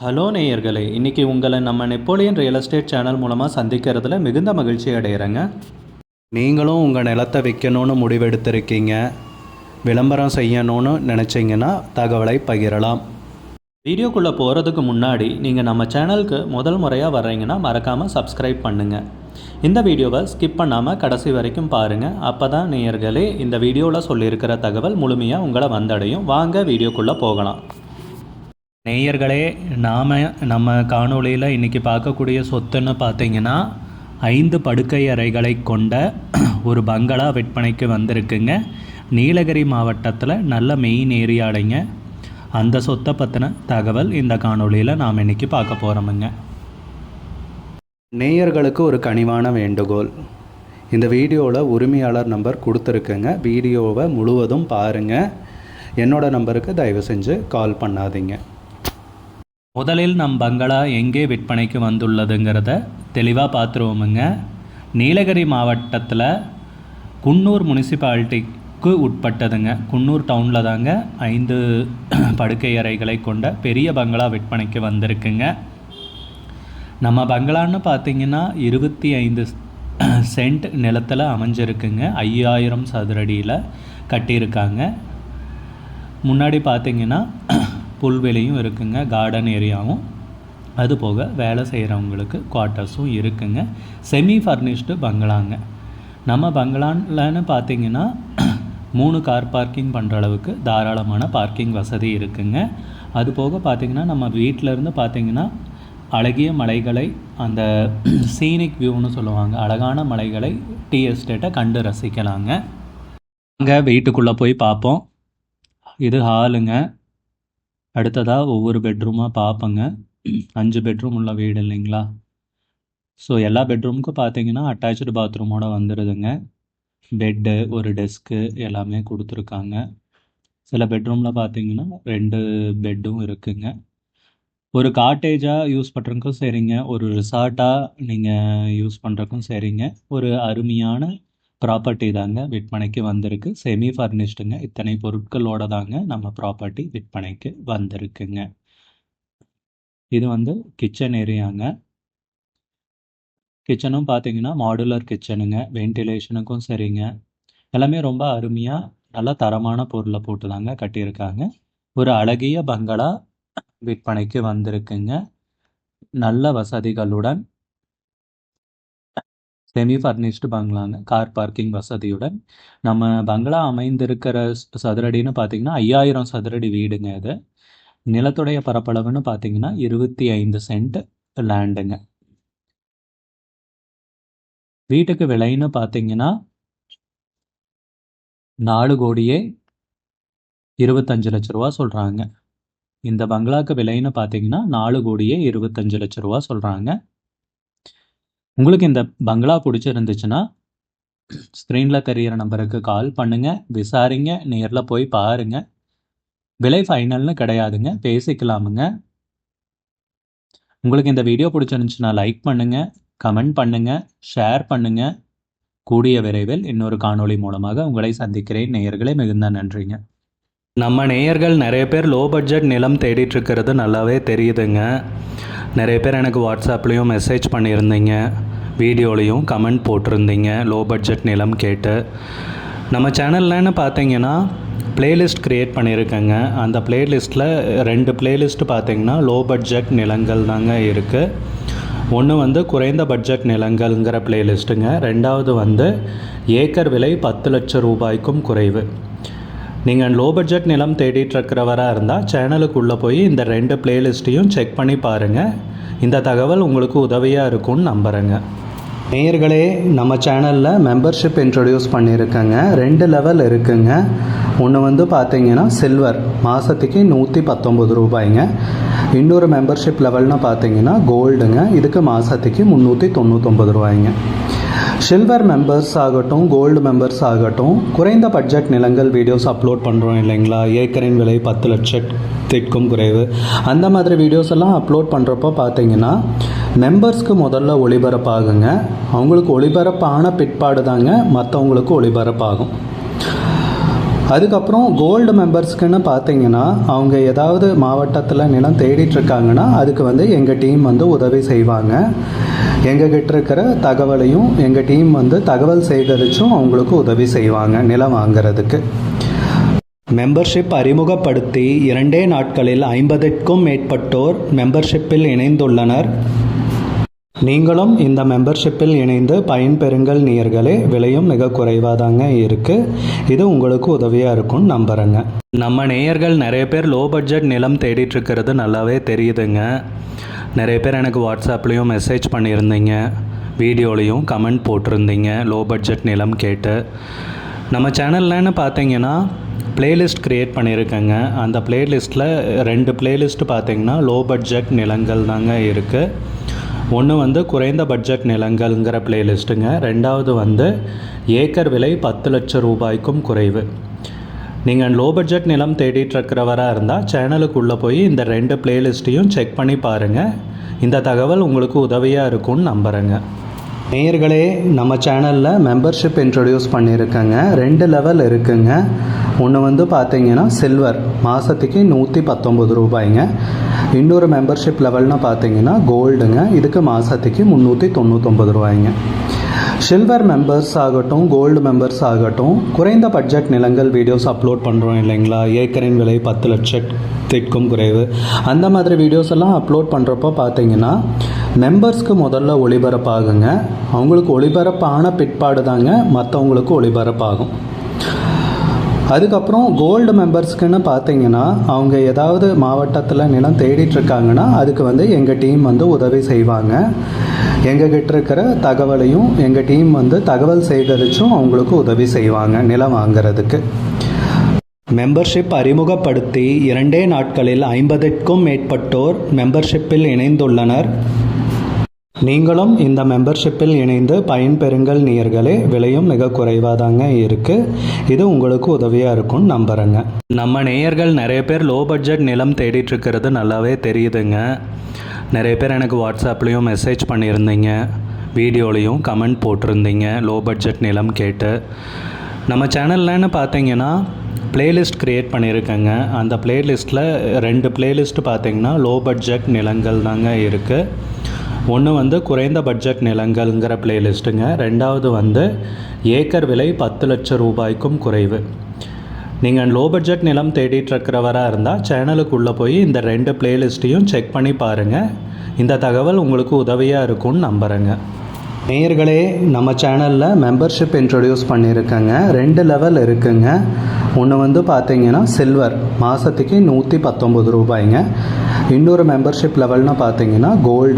Hello நேயர்களே, இன்றைக்கி உங்களை நம்ம நெப்போலியன் ரியல் எஸ்டேட் சேனல் மூலமாக சந்திக்கிறதுல மிகுந்த மகிழ்ச்சி அடைகிறேங்க. நீங்களும் உங்கள் நிலத்தை விற்கணும்னு முடிவெடுத்திருக்கீங்க, விளம்பரம் செய்யணும்னு நினச்சிங்கன்னா தகவலை பகிரலாம். வீடியோக்குள்ளே போகிறதுக்கு முன்னாடி நீங்கள் நம்ம சேனலுக்கு முதல் முறையாக வர்றீங்கன்னா மறக்காமல் சப்ஸ்கிரைப் பண்ணுங்கள். இந்த வீடியோவை ஸ்கிப் பண்ணாமல் கடைசி வரைக்கும் பாருங்கள். அப்போ தான் நேயர்களே இந்த வீடியோவில் சொல்லியிருக்கிற தகவல் முழுமையாக உங்களை வந்தடையும். வாங்க வீடியோக்குள்ளே போகலாம். நேயர்களே, நம்ம காணொளியில் இன்றைக்கி பார்க்கக்கூடிய சொத்துன்னு பார்த்தீங்கன்னா 5 படுக்கை அறைகளை கொண்ட ஒரு பங்களா விற்பனைக்கு வந்திருக்குங்க. நீலகிரி மாவட்டத்தில் நல்ல மெயின் ஏரியாலைங்க. அந்த சொத்தை பற்றின தகவல் இந்த காணொளியில் நாம் இன்றைக்கி பார்க்க போகிறோமுங்க. நேயர்களுக்கு ஒரு கனிவான வேண்டுகோள், இந்த வீடியோவில் உரிமையாளர் நம்பர் கொடுத்துருக்குங்க. வீடியோவை முழுவதும் பாருங்கள். என்னோடய நம்பருக்கு தயவு செஞ்சு கால் பண்ணாதீங்க. முதலில் நம் பங்களா எங்கே விற்பனைக்கு வந்துள்ளதுங்கிறத தெளிவாக பார்த்துருவோமுங்க. நீலகிரி மாவட்டத்தில் குன்னூர் முனிசிபாலிட்டிக்கு உட்பட்டதுங்க. குன்னூர் டவுனில் தாங்க 5 படுக்கை அறைகளை கொண்ட பெரிய பங்களா விற்பனைக்கு வந்திருக்குங்க. நம்ம பங்களான்னு பார்த்திங்கன்னா 25 சென்ட் நிலத்தில் அமைஞ்சிருக்குங்க. 5000 சதுரடியில் கட்டியிருக்காங்க. முன்னாடி பார்த்திங்கன்னா புல்வெளியும் இருக்குங்க, கார்டன் ஏரியாவும், அது போக வேலை செய்கிறவங்களுக்கு குவார்ட்டர்ஸும் இருக்குங்க. செமி ஃபர்னிஷ்டு பங்களாங்க. நம்ம பங்களான்னு பார்த்திங்கன்னா 3 கார் பார்க்கிங் பண்ணுற அளவுக்கு தாராளமான பார்க்கிங் வசதி இருக்குங்க. அது போக பார்த்திங்கன்னா நம்ம வீட்டிலேருந்து பார்த்திங்கன்னா அழகிய மலைகளை, அந்த சீனிக் வியூன்னு சொல்லுவாங்க, அழகான மலைகளை, டீ எஸ்டேட்டை கண்டு ரசிக்கலாங்க. அங்கே வீட்டுக்குள்ளே போய் பார்ப்போம். இது ஹாலுங்க. அடுத்ததாக ஒவ்வொரு பெட்ரூமாக பார்ப்போங்க. 5 பெட்ரூம் உள்ள வீடு இல்லைங்களா? ஸோ எல்லா பெட்ரூமுக்கும் பார்த்தீங்கன்னா அட்டாச்சு பாத்ரூமோடு வந்துடுதுங்க. பெட்டு, ஒரு டெஸ்க்கு எல்லாமே கொடுத்துருக்காங்க. சில பெட்ரூமில் பார்த்தீங்கன்னா 2 பெட்டும் இருக்குங்க. ஒரு காட்டேஜாக யூஸ் பண்ணுறதுக்கும் சரிங்க, ஒரு ரிசார்ட்டாக நீங்கள் யூஸ் பண்ணுறதுக்கும் சரிங்க. ஒரு அருமையான ப்ராப்பர்ட்டி தாங்க விற்பனைக்கு வந்திருக்கு. செமி ஃபர்னிஷ்டுங்க. இத்தனை பொருட்களோடு தாங்க நம்ம ப்ராப்பர்ட்டி விற்பனைக்கு வந்திருக்குங்க. இது கிச்சன் ஏரியாங்க. கிச்சனும் பார்த்தீங்கன்னா மாடுலர் கிச்சனுங்க. வென்டிலேஷனுக்கும் சரிங்க. எல்லாமே ரொம்ப அருமையாக நல்ல தரமான பொருளை போட்டு தாங்க கட்டியிருக்காங்க. ஒரு அழகிய பங்களா விற்பனைக்கு வந்திருக்குங்க. நல்ல வசதிகளுடன் செமி ஃபர்னிஷ்டு பங்களாங்க. கார் பார்க்கிங் வசதியுடன் நம்ம பங்களா அமைந்திருக்கிற சதுரடின்னு பார்த்தீங்கன்னா 5000 சதுரடி வீடுங்க. இது நிலத்துடைய பரப்பளவுன்னு பார்த்தீங்கன்னா 25 சென்ட் லேண்டுங்க. வீட்டுக்கு விலைன்னு பார்த்தீங்கன்னா 4,25,00,000 சொல்கிறாங்க. இந்த பங்களாக்கு விலைன்னு பார்த்தீங்கன்னா 4,25,00,000 சொல்கிறாங்க. உங்களுக்கு இந்த பங்களா பிடிச்சிருந்துச்சுன்னா ஸ்க்ரீனில் தெரிகிற நம்பருக்கு கால் பண்ணுங்கள், விசாரிங்க, நேரில் போய் பாருங்கள். விலை ஃபைனல்னு கிடையாதுங்க, பேசிக்கலாமுங்க. உங்களுக்கு இந்த வீடியோ பிடிச்சிருந்துச்சுன்னா லைக் பண்ணுங்கள், கமெண்ட் பண்ணுங்கள், ஷேர் பண்ணுங்கள். கூடிய விரைவில் இன்னொரு காணொளி மூலமாக உங்களை சந்திக்கிறேன். நேயர்களே, மிகுந்த நன்றிங்க. நம்ம நேயர்கள் நிறைய பேர் லோ பட்ஜெட் நிலம் தேடிட்டுருக்கிறது நல்லாவே தெரியுதுங்க. நிறைய பேர் எனக்கு வாட்ஸ்அப்லேயும் மெசேஜ் பண்ணியிருந்தீங்க, வீடியோலையும் கமெண்ட் போட்டிருந்தீங்க லோ பட்ஜெட் நிலம் கேட்டு. நம்ம சேனல்லன்னு பார்த்தீங்கன்னா ப்ளேலிஸ்ட் க்ரியேட் பண்ணியிருக்கேங்க. அந்த ப்ளேலிஸ்ட்டில் 2 ப்ளேலிஸ்ட்டு பார்த்தீங்கன்னா லோ பட்ஜெட் நிலங்கள் தாங்க இருக்குது. ஒன்று குறைந்த பட்ஜெட் நிலங்கள்ங்கிற ப்ளேலிஸ்ட்டுங்க. 2வது ஏக்கர் விலை 10 லட்சம் ரூபாய்க்கும் குறைவு. நீங்கள் லோ பட்ஜெட் நிலம் தேடிட்டுருக்கிறவராக இருந்தால் சேனலுக்குள்ளே போய் இந்த 2 ப்ளேலிஸ்ட்டையும் செக் பண்ணி பாருங்கள். இந்த தகவல் உங்களுக்கு உதவியாக இருக்கும்னு நம்புகிறேங்க. நேயர்களே, நம்ம சேனலில் மெம்பர்ஷிப் இன்ட்ரடியூஸ் பண்ணியிருக்கேங்க. 2 லெவல் இருக்குங்க. ஒன்று பார்த்தீங்கன்னா சில்வர், மாதத்துக்கு 119 ரூபாய்ங்க. இன்னொரு மெம்பர்ஷிப் லெவல்னு பார்த்தீங்கன்னா கோல்டுங்க. இதுக்கு மாதத்துக்கு 399 ரூபாய்ங்க. சில்வர் மெம்பர்ஸ் ஆகட்டும், கோல்டு மெம்பர்ஸ் ஆகட்டும், குறைந்த பட்ஜெட் நிலங்கள் வீடியோஸ் அப்லோட் பண்ணுறோம் இல்லைங்களா? ஏக்கரின் விலை 10 லட்சத்திற்கும் குறைவு, அந்த மாதிரி வீடியோஸ் எல்லாம் அப்லோட் பண்ணுறப்போ பார்த்தீங்கன்னா மெம்பர்ஸ்க்கு முதல்ல ஒளிபரப்பாகுங்க. அவங்களுக்கு ஒளிபரப்பான பிற்பாடு தாங்க மற்றவங்களுக்கு ஒளிபரப்பாகும். அதுக்கப்புறம் கோல்டு மெம்பர்ஸ்க்குன்னு பார்த்தீங்கன்னா அவங்க ஏதாவது மாவட்டத்தில் நிலம் தேடிட்டுருக்காங்கன்னா அதுக்கு வந்து எங்கள் டீம் வந்து உதவி செய்வாங்க. எங்ககிட்ட இருக்கிற தகவலையும் எங்கள் டீம் வந்து தகவல் சேகரித்தும் அவங்களுக்கு உதவி செய்வாங்க நிலம் வாங்கிறதுக்கு. மெம்பர்ஷிப் அறிமுகப்படுத்தி 2 நாட்களில் 50க்கும் மேற்பட்டோர் மெம்பர்ஷிப்பில் இணைந்துள்ளனர். நீங்களும் இந்த மெம்பர்ஷிப்பில் இணைந்து பயன்பெறுங்கள் நேயர்களே. விலையும் மிக குறைவாக தாங்க இருக்குது. இது உங்களுக்கு உதவியாக இருக்கும்னு நம்புகிறேங்க. நம்ம நேயர்கள் நிறைய பேர் லோ பட்ஜெட் நிலம் தேடிட்டுருக்கிறது நல்லாவே தெரியுதுங்க. நிறைய பேர் எனக்கு வாட்ஸ்அப்லேயும் மெசேஜ் பண்ணியிருந்தீங்க, வீடியோலையும் கமெண்ட் போட்டிருந்தீங்க லோ பட்ஜெட் நிலம் கேட்டு. நம்ம சேனல்லன்னு பார்த்தீங்கன்னா பிளேலிஸ்ட் க்ரியேட் பண்ணியிருக்கேங்க. அந்த பிளேலிஸ்ட்டில் 2 பிளேலிஸ்ட்டு பார்த்தீங்கன்னா லோ பட்ஜெட் நிலங்கள் தாங்க இருக்குது. ஒன்று வந்து குறைந்த பட்ஜெட் நிலங்கள்ங்கிற பிளேலிஸ்ட்டுங்க. 2வது வந்து ஏக்கர் விலை 10 லட்சம் ரூபாய்க்கும் குறைவு. நீங்கள் லோ பட்ஜெட் நிலம் தேடிட்டுருக்கிறவராக இருந்தால் சேனலுக்குள்ளே போய் இந்த 2 பிளேலிஸ்ட்டையும் செக் பண்ணி பாருங்கள். இந்த தகவல் உங்களுக்கு உதவியாக இருக்கும்னு நம்புகிறேங்க. நேயர்களே, நம்ம சேனலில் மெம்பர்ஷிப் இன்ட்ரடியூஸ் பண்ணியிருக்கேங்க. 2 லெவல் இருக்குங்க. ஒன்று வந்து பார்த்தீங்கன்னா சில்வர், மாதத்துக்கு 119 ரூபாய்ங்க. இன்னொரு மெம்பர்ஷிப் லெவல்னு பார்த்தீங்கன்னா கோல்டுங்க, இதுக்கு மாதத்துக்கு 399 ரூபாய்ங்க. சில்வர் மெம்பர்ஸ் ஆகட்டும், கோல்டு மெம்பர்ஸ் ஆகட்டும், குறைந்த பட்ஜெட் நிலங்கள் வீடியோஸ் அப்லோட் பண்ணுறோம் இல்லைங்களா, ஏக்கரின் விலை 10 லட்சத்திற்கும் குறைவு, அந்த மாதிரி வீடியோஸ் எல்லாம் அப்லோட் பண்ணுறப்போ பார்த்தீங்கன்னா மெம்பர்ஸ்க்கு முதல்ல ஒளிபரப்பாகுங்க. அவங்களுக்கு ஒளிபரப்பான பிற்பாடு தாங்க மற்றவங்களுக்கு ஒளிபரப்பாகும். அதுக்கப்புறம் கோல்டு மெம்பர்ஸ்க்குன்னு பார்த்தீங்கன்னா அவங்க ஏதாவது மாவட்டத்தில் நிலம் தேடிட்டுருக்காங்கன்னா அதுக்கு வந்து எங்கள் டீம் வந்து உதவி செய்வாங்க. எங்ககிட்ட இருக்கிற தகவலையும் எங்கள் டீம் வந்து தகவல் சேகரித்தும் அவங்களுக்கு உதவி செய்வாங்க நிலம் வாங்கிறதுக்கு. மெம்பர்ஷிப் அறிமுகப்படுத்தி 2 நாட்களில் 50க்கும் மேற்பட்டோர் மெம்பர்ஷிப்பில் இணைந்துள்ளனர். நீங்களும் இந்த மெம்பர்ஷிப்பில் இணைந்து பயன்பெறுங்கள் நேயர்களே. விலையும் மிக குறைவாக தாங்க இருக்குது. இது உங்களுக்கு உதவியாக இருக்கும்னு நம்புகிறேங்க. நம்ம நேயர்கள் நிறைய பேர் லோ பட்ஜெட் நிலம் தேடிட்டுருக்கிறது நல்லாவே தெரியுதுங்க. நிறைய பேர் எனக்கு வாட்ஸ்அப்லேயும் மெசேஜ் பண்ணியிருந்தீங்க, வீடியோலையும் கமெண்ட் போட்டிருந்தீங்க லோ பட்ஜெட் நிலம் கேட்டு. நம்ம சேனல்லன்னு பார்த்தீங்கன்னா பிளேலிஸ்ட் க்ரியேட் பண்ணியிருக்கேங்க. அந்த பிளேலிஸ்ட்டில் 2 பிளேலிஸ்ட்டு பார்த்தீங்கன்னா லோ பட்ஜெட் நிலங்கள் தாங்க இருக்குது. ஒன்று வந்து குறைந்த பட்ஜெட் நிலங்கள்ங்கிற பிளேலிஸ்ட்டுங்க. 2வது வந்து ஏக்கர் விலை 10 லட்சம் ரூபாய்க்கும் குறைவு. நீங்கள் லோ பட்ஜெட் நிலம் தேடிட்டுருக்கிறவராக இருந்தால் சேனலுக்குள்ளே போய் இந்த 2 பிளேலிஸ்ட்டையும் செக் பண்ணி பாருங்கள். இந்த தகவல் உங்களுக்கு உதவியாக இருக்கும்னு நம்புகிறேங்க. நேயர்களே, நம்ம சேனலில் மெம்பர்ஷிப் இன்ட்ரடியூஸ் பண்ணியிருக்கேங்க. 2 லெவல் இருக்குங்க. ஒன்று வந்து பார்த்தீங்கன்னா சில்வர், மாதத்துக்கு 119 ரூபாய்ங்க. இன்னொரு மெம்பர்ஷிப் லெவல்னு பார்த்தீங்கன்னா கோல்டு.